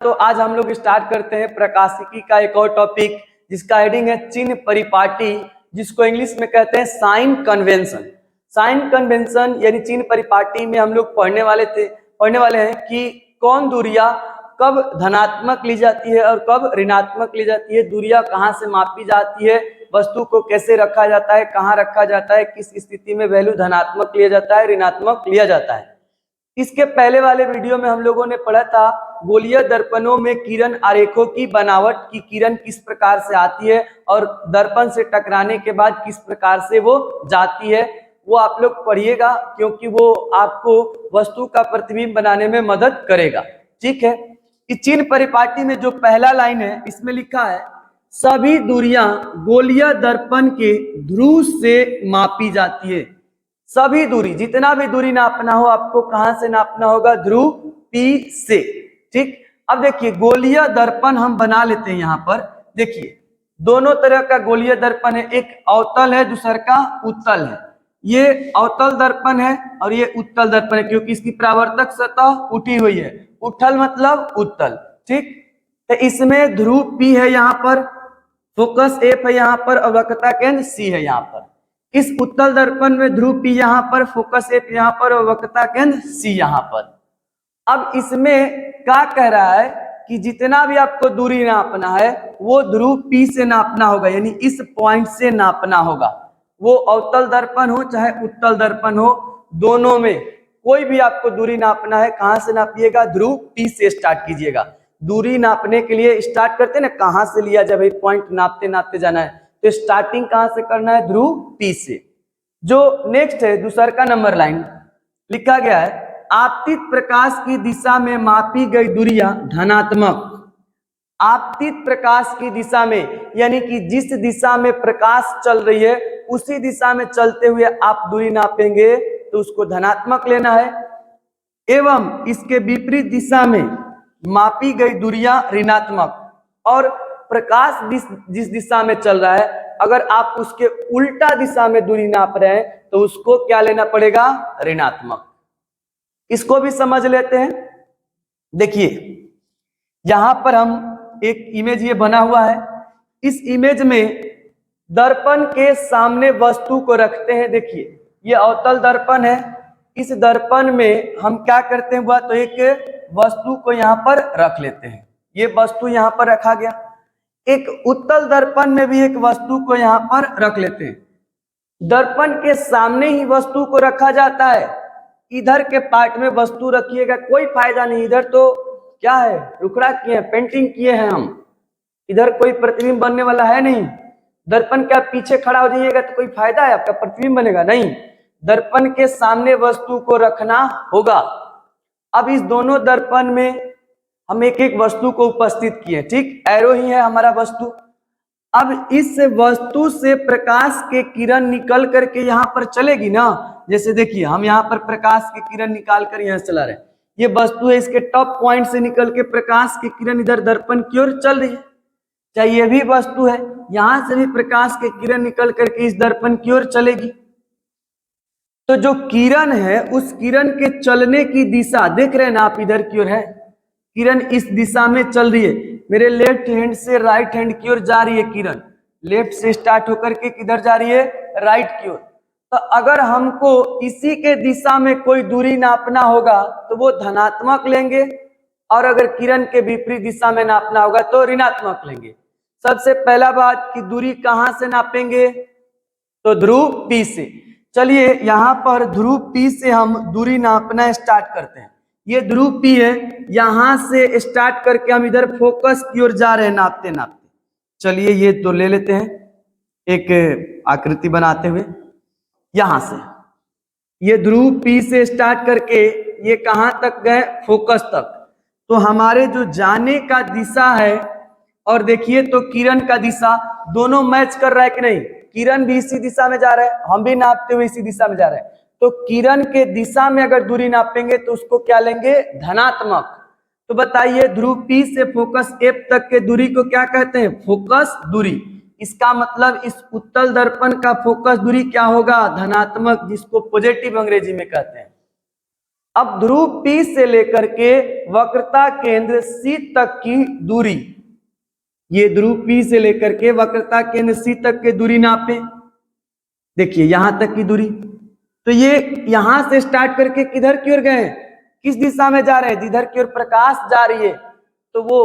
तो आज हम लोग स्टार्ट करते हैं प्रकाशिकी का एक और टॉपिक जिसका हेडिंग है चिन्ह परिपाटी, जिसको इंग्लिश में कहते हैं साइन कन्वेंशन। साइन कन्वेंशन यानी चिन्ह परिपाटी में हम लोग पढ़ने वाले हैं कि कौन दूरियां कब धनात्मक ली जाती है और कब ऋणात्मक ली जाती है, दूरियां कहाँ से मापी जाती है, वस्तु को कैसे रखा जाता है, कहाँ रखा जाता है, किस स्थिति में वैल्यू धनात्मक लिया जाता है, ऋणात्मक लिया जाता है। इसके पहले वाले वीडियो में हम लोगों ने पढ़ा था गोलीय दर्पणों में किरण आरेखों की बनावट की, किरण किस प्रकार से आती है और दर्पण से टकराने के बाद किस प्रकार से वो जाती है, वो आप लोग पढ़िएगा क्योंकि वो आपको वस्तु का प्रतिबिंब बनाने में मदद करेगा। ठीक है, इस चिन्ह परिपाटी में जो पहला लाइन है इसमें लिखा है सभी दूरियां गोलीय दर्पण के ध्रुव से मापी जाती है। सभी दूरी, जितना भी दूरी नापना हो आपको कहां से नापना होगा, ध्रुव P से। ठीक, अब देखिए गोलीय दर्पण हम बना लेते हैं। यहाँ पर देखिए दोनों तरह का गोलीय दर्पण है, एक अवतल है दूसरा का उत्तल है। ये अवतल दर्पण है और ये उत्तल दर्पण है क्योंकि इसकी परावर्तक सतह उठी हुई है। उत्तल मतलब उत्तल। ठीक, तो इसमें ध्रुव P है, यहाँ पर फोकस F है, यहाँ पर और वक्रता केंद्र C है। यहाँ पर इस उत्तल दर्पण में ध्रुव P यहाँ पर, फोकस F यहाँ पर और वक्रता केंद्र C यहाँ पर। अब इसमें क्या कह रहा है कि जितना भी आपको दूरी नापना है वो ध्रुव P से नापना होगा, यानी इस पॉइंट से नापना होगा। वो अवतल दर्पण हो चाहे उत्तल दर्पण हो, दोनों में कोई भी आपको दूरी नापना है कहां से नापिएगा, ध्रुव P से स्टार्ट कीजिएगा। दूरी नापने के लिए स्टार्ट करते हैं ना, कहां से लिया जाए भाई, पॉइंट नापते नापते जाना है, तो स्टार्टिंग कहां से करना है, ध्रुव P से। जो नेक्स्ट है दूसरा का नंबर लाइन लिखा गया है आपतित प्रकाश की दिशा में मापी गई दूरियां धनात्मक। आपतित प्रकाश की दिशा में यानी कि जिस दिशा में प्रकाश चल रही है उसी दिशा में चलते हुए आप दूरी नापेंगे तो उसको धनात्मक लेना है, एवं इसके विपरीत दिशा में मापी गई दूरियां ऋणात्मक। और प्रकाश जिस दिशा में चल रहा है अगर आप उसके उल्टा दिशा में दूरी नाप रहे हैं तो उसको क्या लेना पड़ेगा, ऋणात्मक। इसको भी समझ लेते हैं। देखिए यहां पर हम एक इमेज ये बना हुआ है, इस इमेज में दर्पण के सामने वस्तु को रखते हैं। देखिए ये अवतल दर्पण है, इस दर्पण में हम क्या करते हैं, तो एक वस्तु को यहाँ पर रख लेते हैं। ये वस्तु यहाँ पर रखा गया। एक उत्तल दर्पण में भी एक वस्तु को यहाँ पर रख लेते हैं। दर्पण के सामने ही वस्तु को रखा जाता है, इधर के पार्ट में वस्तु रखिएगा कोई फायदा नहीं। इधर तो क्या है, रुखड़ा किए हैं, पेंटिंग किए हैं हम, इधर कोई प्रतिबिंब बनने वाला है नहीं। दर्पण के आप पीछे खड़ा हो जाइएगा तो कोई फायदा है, आपका प्रतिबिंब बनेगा नहीं। दर्पण के सामने वस्तु को रखना होगा। अब इस दोनों दर्पण में हम एक एक वस्तु को उपस्थित किए। ठीक, एरो ही है हमारा वस्तु। अब इस वस्तु से प्रकाश के किरण निकल करके यहाँ पर चलेगी ना, जैसे देखिए हम यहाँ पर प्रकाश की किरण निकाल कर यहाँ चला रहे हैं, ये वस्तु है, इसके टॉप पॉइंट से निकल के प्रकाश की किरण इधर दर्पण की ओर चल रही है। चाहे ये भी वस्तु है, यहां से भी प्रकाश की किरण निकल करके इस दर्पण की ओर चलेगी। तो जो किरण है उस किरण के चलने की दिशा देख रहे हैं ना आप, इधर की ओर है किरण, इस दिशा में चल रही है। मेरे लेफ्ट हैंड से राइट हैंड की ओर जा रही है किरण, लेफ्ट से स्टार्ट होकर के किधर जा रही है, राइट की ओर। तो अगर हमको इसी के दिशा में कोई दूरी नापना होगा तो वो धनात्मक लेंगे, और अगर किरण के विपरीत दिशा में नापना होगा तो ऋणात्मक लेंगे। सबसे पहला बात कि दूरी कहां से नापेंगे, तो ध्रुव P से। चलिए यहाँ पर ध्रुव P से हम दूरी नापना स्टार्ट करते हैं। ये ध्रुव P है, यहां से स्टार्ट करके हम इधर फोकस की ओर जा रहे हैं नापते नापते। चलिए ये तो ले लेते हैं, एक आकृति बनाते हुए। यहां से ये ध्रुव P से स्टार्ट करके ये कहां तक गए, फोकस तक। तो हमारे जो जाने का दिशा है और देखिए तो किरण का दिशा दोनों मैच कर रहा है कि नहीं, किरण भी इसी दिशा में जा रहा है, हम भी नापते हुए इसी दिशा में जा रहे हैं। तो किरण के दिशा में अगर दूरी नापेंगे तो उसको क्या लेंगे, धनात्मक। तो बताइए ध्रुव P से फोकस F तक के दूरी को क्या कहते हैं, फोकस दूरी। इसका मतलब इस उत्तल दर्पण का फोकस दूरी क्या होगा, धनात्मक, जिसको पॉजिटिव अंग्रेजी में कहते हैं। अब ध्रुव P से लेकर के वक्रता केंद्र C तक की दूरी, ये ध्रुव P से लेकर के वक्रता केंद्र C तक की दूरी नापे। देखिए यहां तक की दूरी, तो ये यहां से स्टार्ट करके किधर की ओर गए, किस दिशा में जा रहे हैं, जिधर की ओर प्रकाश जा रही है, तो वो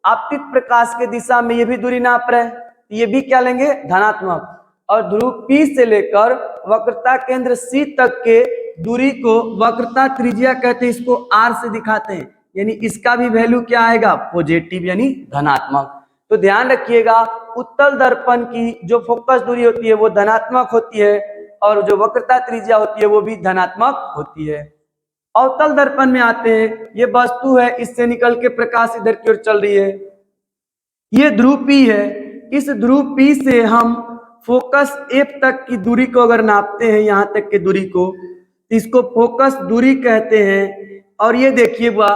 आपतित प्रकाश के दिशा में ये भी दूरी नाप रहे हैं, ये भी क्या लेंगे, धनात्मक। और ध्रुव P से लेकर वक्रता केंद्र C तक के दूरी को वक्रता त्रिज्या कहते हैं, इसको R से दिखाते हैं, यानी इसका भी वैल्यू क्या आएगा, पॉजिटिव यानी धनात्मक। तो ध्यान रखिएगा, उत्तल दर्पण की जो फोकस दूरी होती है वो धनात्मक होती है, और जो वक्रता त्रिज्या होती है वो भी धनात्मक होती है। अवतल दर्पण में आते हैं, ये वस्तु है, इससे निकल के प्रकाश इधर की ओर चल रही है, ये ध्रुव P है, इस ध्रुव P से हम फोकस F तक की दूरी को अगर नापते हैं, यहां तक की दूरी को, इसको फोकस दूरी कहते हैं। और ये देखिए वह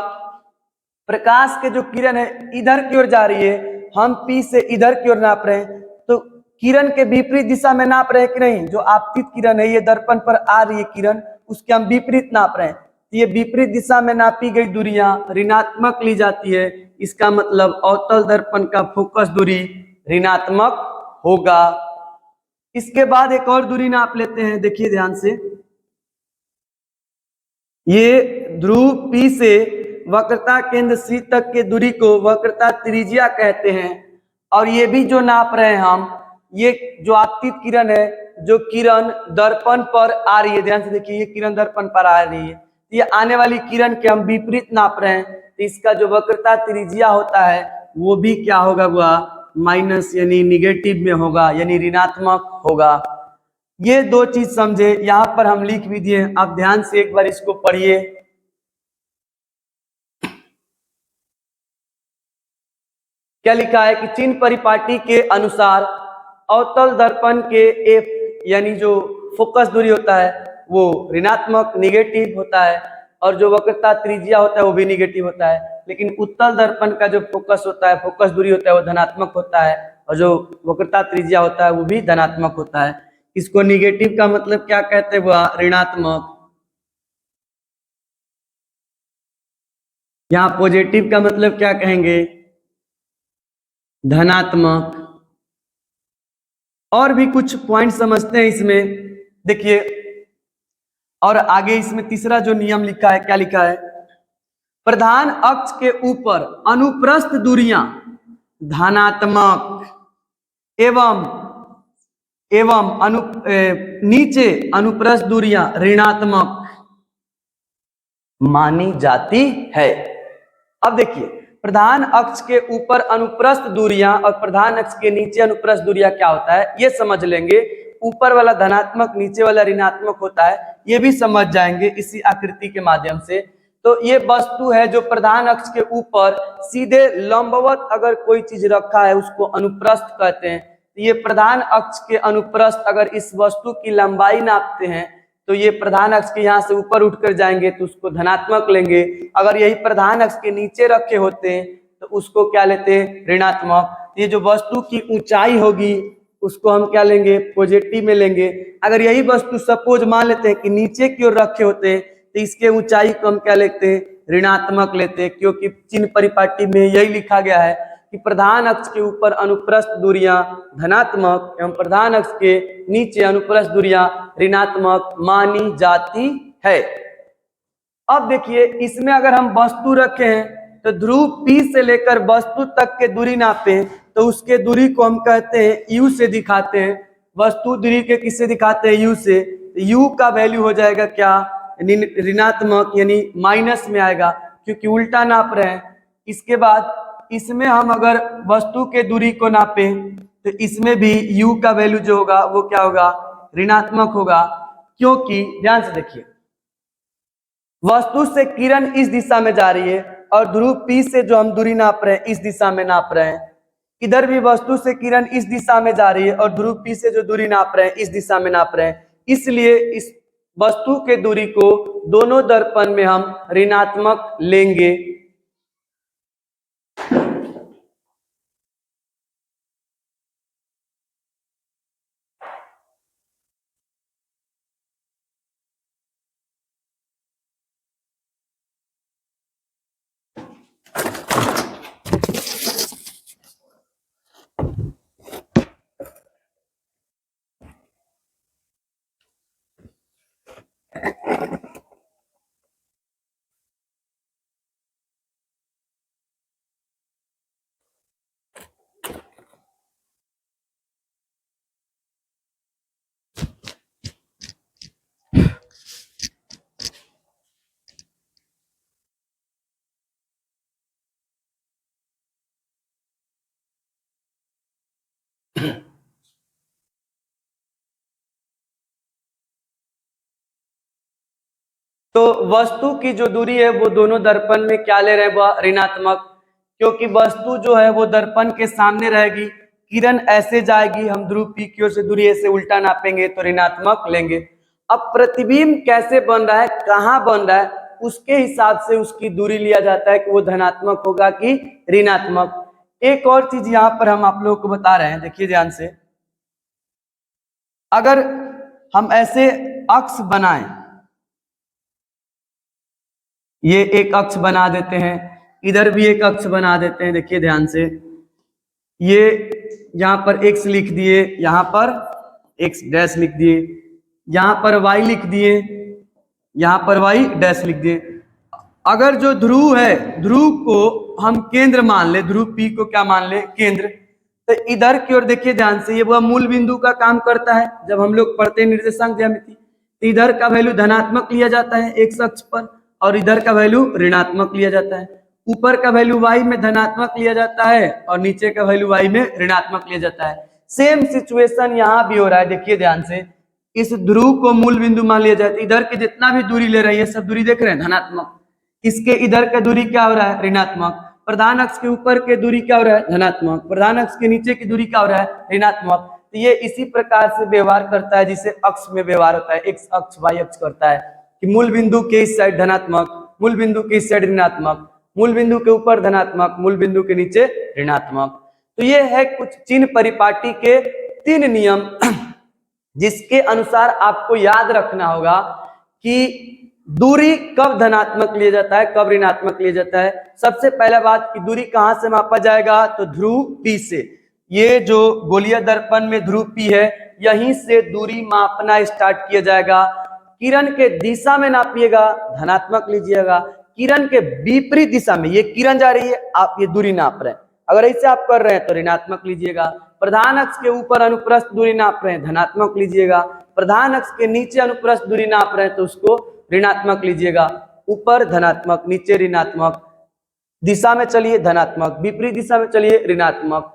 प्रकाश के जो किरण है इधर की ओर जा रही है, हम P से इधर की ओर नाप रहे हैं, तो किरण के विपरीत दिशा में नाप रहे हैं कि नहीं, जो आपतित किरण है ये दर्पण पर आ रही है किरण, उसके हम विपरीत नाप रहे हैं, तो ये विपरीत दिशा में नापी गई दूरियां ऋणात्मक ली जाती है, इसका मतलब अवतल दर्पण का फोकस दूरी ऋणात्मक होगा। इसके बाद एक और दूरी नाप लेते हैं, देखिए ध्यान से, ये ध्रुव P से वक्रता केंद्र C तक के दूरी को वक्रता त्रिज्या कहते हैं। और ये भी जो नाप रहे हैं हम, ये जो आपतित किरण है, जो किरण दर्पण पर आ रही है, ध्यान से देखिए, ये किरण दर्पण पर आ रही है, ये आने वाली किरण के हम विपरीत नाप रहे हैं, तो इसका जो वक्रता त्रिज्या होता है वो भी क्या होगा, वह माइनस यानी निगेटिव में होगा, यानी ऋणात्मक होगा। ये दो चीज समझे, यहां पर हम लिख भी दिए, आप ध्यान से एक बार इसको पढ़िए। क्या लिखा है कि चिन्ह परिपाटी के अनुसार अवतल दर्पण के F यानी जो फोकस दूरी होता है वो ऋणात्मक निगेटिव होता है, और जो वक्रता त्रिज्या होता है वो भी निगेटिव होता है, लेकिन उत्तल दर्पण का जो फोकस होता है, फोकस दूरी होता है वो धनात्मक होता है, और जो वक्रता त्रिज्या होता है वो भी धनात्मक होता है। इसको निगेटिव का मतलब क्या कहते हैं, वह ऋणात्मक, यहाँ पॉजिटिव का मतलब क्या कहेंगे, धनात्मक। और भी कुछ पॉइंट समझते हैं इसमें, देखिए, और आगे इसमें तीसरा जो नियम लिखा है, क्या लिखा है, प्रधान अक्ष के ऊपर अनुप्रस्थ दूरियां धनात्मक एवं नीचे अनुप्रस्थ दूरियां ऋणात्मक मानी जाती है। अब देखिए, प्रधान अक्ष के ऊपर अनुप्रस्थ दूरियां और प्रधान अक्ष के नीचे अनुप्रस्थ दूरियां क्या होता है ये समझ लेंगे, ऊपर वाला धनात्मक नीचे वाला ऋणात्मक होता है, ये भी समझ जाएंगे इसी आकृति के माध्यम से। तो ये वस्तु है जो प्रधान अक्ष के ऊपर सीधे लंबवत अगर कोई चीज रखा है उसको अनुप्रस्थ कहते हैं। तो ये प्रधान अक्ष के अनुप्रस्थ अगर इस वस्तु की लंबाई नापते हैं तो ये प्रधान अक्ष के यहाँ से ऊपर उठकर जाएंगे तो उसको धनात्मक लेंगे, अगर यही प्रधान अक्ष के नीचे रखे होते हैं तो उसको क्या लेते हैं, ऋणात्मक। ये जो वस्तु की ऊंचाई होगी उसको हम क्या लेंगे, पॉजिटिव में लेंगे। अगर यही वस्तु सपोज मान लेते हैं कि नीचे की ओर रखे होते हैं तो इसके ऊंचाई को हम क्या लेते हैं, ऋणात्मक लेते हैं, क्योंकि चिन्ह परिपाटी में यही लिखा गया है कि प्रधान अक्ष के ऊपर अनुप्रस्थ दूरियां धनात्मक एवं प्रधान अक्ष के नीचे अनुप्रस्थ दूरियां ऋणात्मक मानी जाती है। अब देखिए, इसमें अगर हम वस्तु रखे हैं तो ध्रुव P से लेकर वस्तु तक के दूरी नापे तो उसके दूरी को हम कहते हैं U से दिखाते हैं। वस्तु दूरी के किससे दिखाते हैं, U से। U का वैल्यू हो जाएगा क्या, ऋणात्मक यानी माइनस में आएगा, क्योंकि उल्टा नाप रहे हैं। इसके बाद इसमें हम अगर वस्तु के दूरी को नापे तो इसमें भी U का वैल्यू जो होगा वो क्या होगा, ऋणात्मक होगा, क्योंकि ध्यान से देखिए, वस्तु से किरण इस दिशा में जा रही है और ध्रुव P से जो हम दूरी नाप रहे हैं इस दिशा में नाप रहे हैं, इधर भी वस्तु से किरण इस दिशा में जा रही है और ध्रुव P से जो दूरी नाप रहे हैं इस दिशा में नाप रहे हैं, इसलिए इस वस्तु के दूरी को दोनों दर्पण में हम ऋणात्मक लेंगे। तो वस्तु की जो दूरी है वो दोनों दर्पण में क्या ले रहे हैं, वह ऋणात्मक, क्योंकि वस्तु जो है वो दर्पण के सामने रहेगी, किरण ऐसे जाएगी, हम ध्रुव पी की ओर से दूरी ऐसे उल्टा नापेंगे तो ऋणात्मक लेंगे। अब प्रतिबिंब कैसे बन रहा है, कहाँ बन रहा है, उसके हिसाब से उसकी दूरी लिया जाता है कि वो धनात्मक होगा कि ऋणात्मक। एक और चीज यहाँ पर हम आप लोगों को बता रहे हैं, देखिए ध्यान से, अगर हम ऐसे अक्ष बनाएं, ये एक अक्ष बना देते हैं, इधर भी एक अक्ष बना देते हैं, देखिए ध्यान से, ये यहाँ पर x लिख दिए, यहाँ पर x डैश लिख दिए, यहाँ पर y लिख दिए, यहाँ पर y डैश लिख दिए। अगर जो ध्रुव है, ध्रुव को हम केंद्र मान ले, ध्रुव P को क्या मान ले, केंद्र, तो इधर की ओर देखिए ध्यान से, ये वह मूल बिंदु का काम करता है। जब हम लोग पढ़ते हैं निर्देशांक ज्यामिति, तो इधर का वैल्यू धनात्मक लिया जाता है x अक्ष पर, और इधर का वैल्यू ऋणात्मक लिया जाता है। ऊपर का वैल्यू y में धनात्मक लिया जाता है और नीचे का वैल्यू y में ऋणात्मक लिया जाता है। सेम सिचुएशन यहाँ भी हो रहा है, देखिए ध्यान से, इस ध्रुव को मूल बिंदु मान लिया जाए तो इधर की जितना भी दूरी ले रही है सब दूरी देख रहे हैं धनात्मक, इसके इधर का दूरी क्या हो रहा है, ऋणात्मक, प्रधान अक्ष के ऊपर के दूरी क्या हो रहा है, धनात्मक, प्रधान अक्ष के नीचे की दूरी क्या हो रहा है, ऋणात्मक। तो ये इसी प्रकार से व्यवहार करता है जिसे अक्ष में व्यवहार होता है, एक्स अक्ष वाई अक्ष करता है कि मूल बिंदु के इस साइड धनात्मक, मूल बिंदु के इस साइड ऋणात्मक, मूल बिंदु के ऊपर धनात्मक, मूल बिंदु के नीचे ऋणात्मक। तो ये है कुछ चिन्ह परिपाटी के 3 नियम जिसके अनुसार आपको याद रखना होगा कि दूरी कब धनात्मक लिया जाता है, कब ऋणात्मक लिया जाता है। सबसे पहला बात कि दूरी कहां से मापा जाएगा, तो ध्रुव P से। ये जो गोलीय दर्पण में ध्रुव P है, यहीं से दूरी मापना स्टार्ट किया जाएगा। किरण के दिशा में नापिएगा, धनात्मक लीजिएगा, किरण के विपरीत दिशा में, ये किरण जा रही है, आप ये दूरी नाप रहे हैं, अगर ऐसे आप कर रहे हैं तो ऋणात्मक लीजिएगा। प्रधान अक्ष के ऊपर अनुप्रस्थ दूरी नाप रहे हैं, धनात्मक लीजिएगा। प्रधान अक्ष के नीचे अनुप्रस्थ दूरी नाप रहे हैं तो उसको ऋणात्मक लीजिएगा। ऊपर धनात्मक, नीचे ऋणात्मक, दिशा में चलिए धनात्मक, विपरीत दिशा में चलिए ऋणात्मक।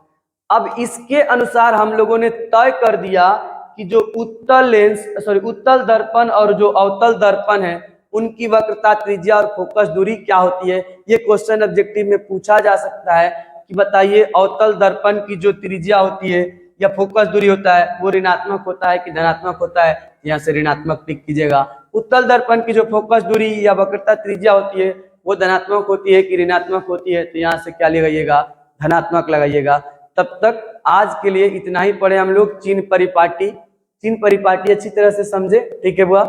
अब इसके अनुसार हम लोगों ने तय कर दिया कि जो उत्तल दर्पण और जो अवतल दर्पण है उनकी वक्रता, त्रिज्या और फोकस दूरी क्या होती है। ये क्वेश्चन ऑब्जेक्टिव में पूछा जा सकता है कि बताइए अवतल दर्पण की जो त्रिज्या होती है या फोकस दूरी होता है वो ऋणात्मक होता है कि धनात्मक होता है, यहाँ से ऋणात्मक टिक कीजिएगा। उत्तल दर्पण की जो फोकस दूरी या वक्रता त्रिज्या होती है वो धनात्मक होती है कि ऋणात्मक होती है, तो यहाँ से क्या लगाइएगा, धनात्मक लगाइएगा। तब तक आज के लिए इतना ही पढ़े हम लोग चिन्ह परिपाटी। चिन्ह परिपाटी अच्छी तरह से समझे, ठीक है बुआ।